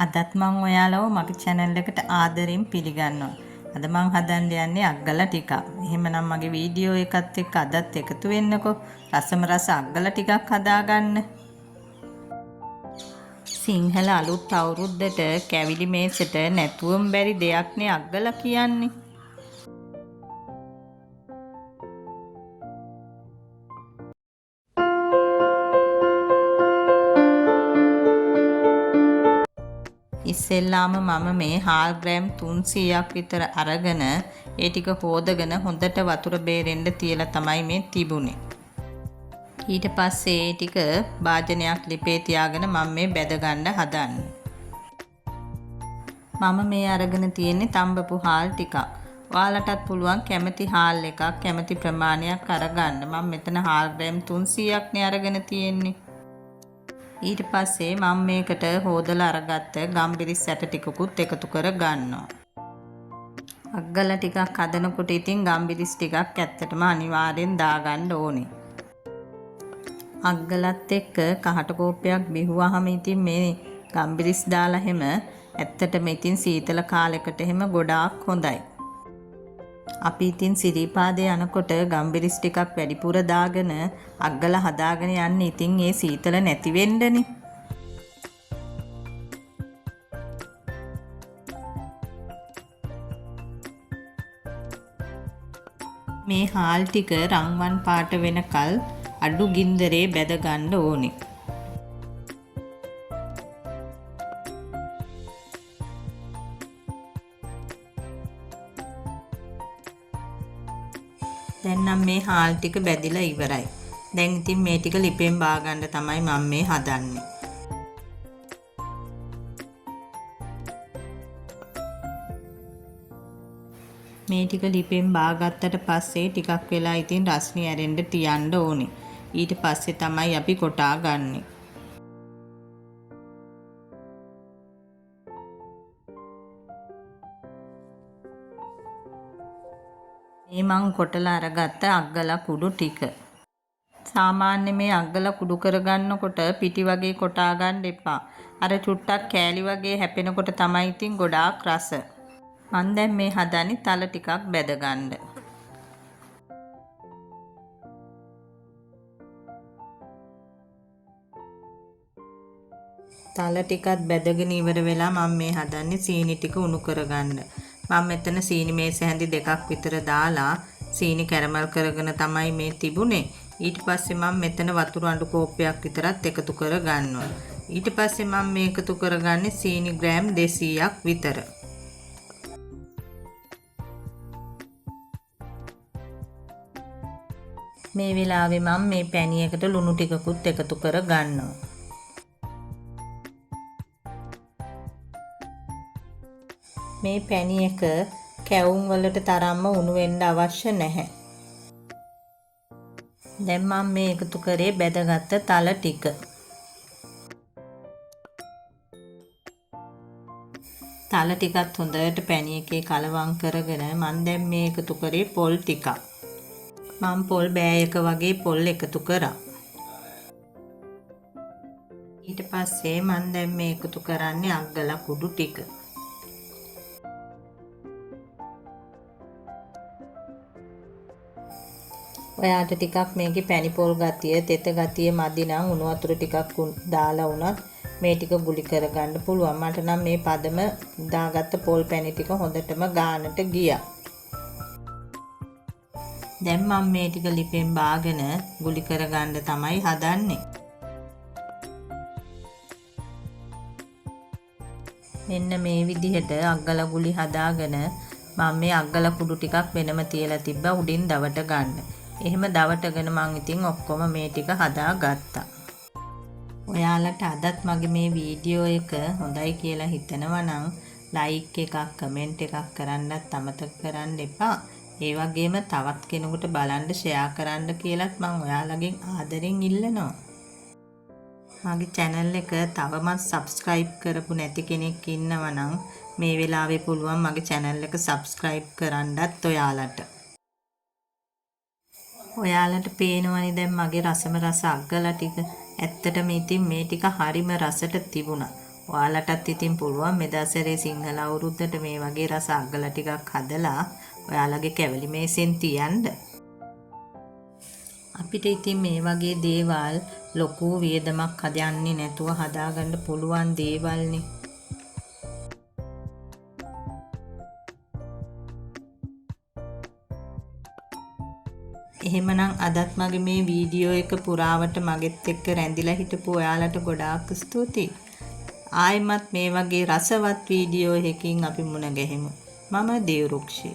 අදත් මම ඔයාලව මගේ channel එකට ආදරෙන් පිළිගන්නවා. අද මම හදන්න යන්නේ අග්ගලා ටිකක්. එහෙමනම් මගේ වීඩියෝ එකත් එක්ක අදත් එකතු වෙන්නකෝ. රසම රස අග්ගලා ටිකක් හදාගන්න. සිංහල අලුත් අවුරුද්දට කැවිලි මේසෙට නැතුවම බැරි දෙයක් නේ අග්ගලා කියන්නේ. ඉස්සෙල්ලාම මම මේ හාල් ග්‍රෑම් 300ක් විතර අරගෙන ඒ ටික හොදගෙන හොඳට වතුර බේරෙන්න තියලා තමයි මේ තිබුණේ. ඊට පස්සේ ඒ ටික භාජනයක් ලිපේ තියාගෙන මම මේ බැද ගන්න හදන්නේ. මම මේ අරගෙන තියෙන්නේ තඹපු හාල් ටිකක්. ඔයාලටත් පුළුවන් කැමති හාල් එකක් කැමති ප්‍රමාණයක් අරගන්න. මම මෙතන හාල් ග්‍රෑම් 300ක් නේ අරගෙන තියෙන්නේ. ඊට පස්සේ මම මේකට හොදලා අරගත්ත ගම්බිරිස් ඇට ටිකකුත් එකතු කර ගන්නවා. අග්ගලා ටිකක් හදනකොට ඉතින් ගම්බිරිස් ටිකක් ඇත්තටම අනිවාර්යෙන් දාගන්න ඕනේ. අග්ගලත් එක්ක කහට කෝප්පයක් බිහුවාම ඉතින් මේ ගම්බිරිස් දාලා හැම ඇත්තටම ඉතින් සීතල කාලයකට එහෙම ගොඩාක් හොඳයි. අපි ඉතින් සිරිපාදේ යනකොට ගම්බිරිස් ටිකක් වැඩිපුර දාගෙන අග්ගලා හදාගෙන යන්නේ ඉතින් ඒ සීතල නැති වෙන්නනේ. මේ හාල් ටික රන්වන් පාට වෙනකල් අඩු ගින්දරේ බැද ගන්න ඕනේ. දැන් නම් මේ හාල් ටික බැදිලා ඉවරයි. දැන් ඉතින් මේ ටික ලිපෙන් බා ගන්න තමයි මම මේ හදන්නේ. මේ ටික ලිපෙන් බාගත්තට පස්සේ ටිකක් වෙලා ඉතින් රස්නේ ඇරෙන්න තියන්න ඕනේ. ඊට පස්සේ තමයි අපි කොටා ගන්නෙ. මේ මං කොටලා අරගත්ත අග්ගලා කුඩු ටික. සාමාන්‍ය මේ අග්ගලා කුඩු කරගන්නකොට පිටි වගේ කොටා ගන්න එපා. අර චුට්ටක් කෑලි වගේ හැපෙනකොට තමයි ඉතින් ගොඩාක් රස. මන් දැන් මේ හදන්නේ තල ටිකක් බැද ගන්න. තල ටිකත් බැදගෙන ඉවර වෙලා මම මේ හදන්නේ සීනි ටික උණු කරගන්න. මම මෙතන සීනි මේස හැඳි දෙකක් විතර දාලා සීනි කැරමල් කරගෙන තමයි මේ තිබුණේ. ඊට පස්සේ මම මෙතන වතුර අඬු කෝප්පයක් විතරත් එකතු කර ගන්නවා. ඊට පස්සේ මම මේ එකතු කරගන්නේ සීනි ග්‍රෑම් 200ක් විතර. මේ වෙලාවේ මම මේ පැණියකට ලුණු ටිකකුත් එකතු කර ගන්නවා. මේ පැණියක කැවුම් වලට තරම්ම උණු වෙන්න අවශ්‍ය නැහැ. දැන් මම මේ එකතු කරේ බැදගත්ත තල ටික. තල ටිකත් හොඳට පැණියකේ කලවම් කරගෙන මම දැන් මේ එකතු කරේ පොල් ටිකක්. මම පොල් බෑයක වගේ පොල් එකතු කරා. ඊට පස්සේ මම දැන් මේ එකතු කරන්නේ අග්ගලා කුඩු ටික. ඔයාට ටිකක් මේකේ පැණි පොල් ගතිය, තෙත ගතිය මදි නම් උණු වතුර ටිකක් දාලා වුණත් මේ ටික ගුලි කරගන්න පුළුවන්. මට නම් මේ පදම දාගත්ත පොල් පැණි ටික හොඳටම ගානට ගියා. දැන් මම මේ ටික ලිපෙන් බාගෙන ගුලි කරගන්න තමයි හදන්නේ. මෙන්න මේ විදිහට අග්ගලා ගුලි හදාගෙන මම මේ අග්ගලා කුඩු ටිකක් වෙනම තියලා තිබ්බා උඩින් දවට ගන්න. එහෙම දවටගෙන මං ඉතින් ඔක්කොම මේ ටික හදාගත්තා. ඔයාලට අදත් මගේ මේ වීඩියෝ එක හොඳයි කියලා හිතනවා නම් ලයික් එකක් කමෙන්ට් එකක් කරන්නත් අමතක කරන්න එපා. ඒ වගේම තවත් කෙනෙකුට බලන්න ෂෙයා කරන්න කියලාත් මං ඔයාලගෙන් ආදරෙන් ඉල්ලනවා. මගේ channel එක තවමත් subscribe කරපු නැති කෙනෙක් ඉන්නවා නම් මේ වෙලාවේ පුළුවන් මගේ channel එක subscribe කරන්නත් ඔයාලට. ඔයාලට පේනවනේ දැන් මගේ රසම රස අග්ගලා ටික. ඇත්තටම ඉතින් මේ ටික හරිම රසට තිබුණා. ඔයාලටත් ඉතින් පුළුවන් මෙදාසරේ සිංහල අවුරුද්දට මේ වගේ රස අග්ගල ටිකක් හදලා ඔයාලගේ කැවලි මේසෙන් තියන්න. අපිට ඉතින් මේ වගේ දේවල් ලොකු වියදමක් හදන්නේ නැතුව හදාගන්න පුළුවන් දේවල්නේ. එහෙමනම් අදත් මගේ මේ වීඩියෝ එක පුරාවට මගෙත් එක්ක රැඳිලා හිටපු ඔයාලට ගොඩාක් ස්තුතියි. ආයෙමත් මේ වගේ රසවත් වීඩියෝ එකකින් අපි මුණ ගැහෙමු. මම දේවරුක්ෂි.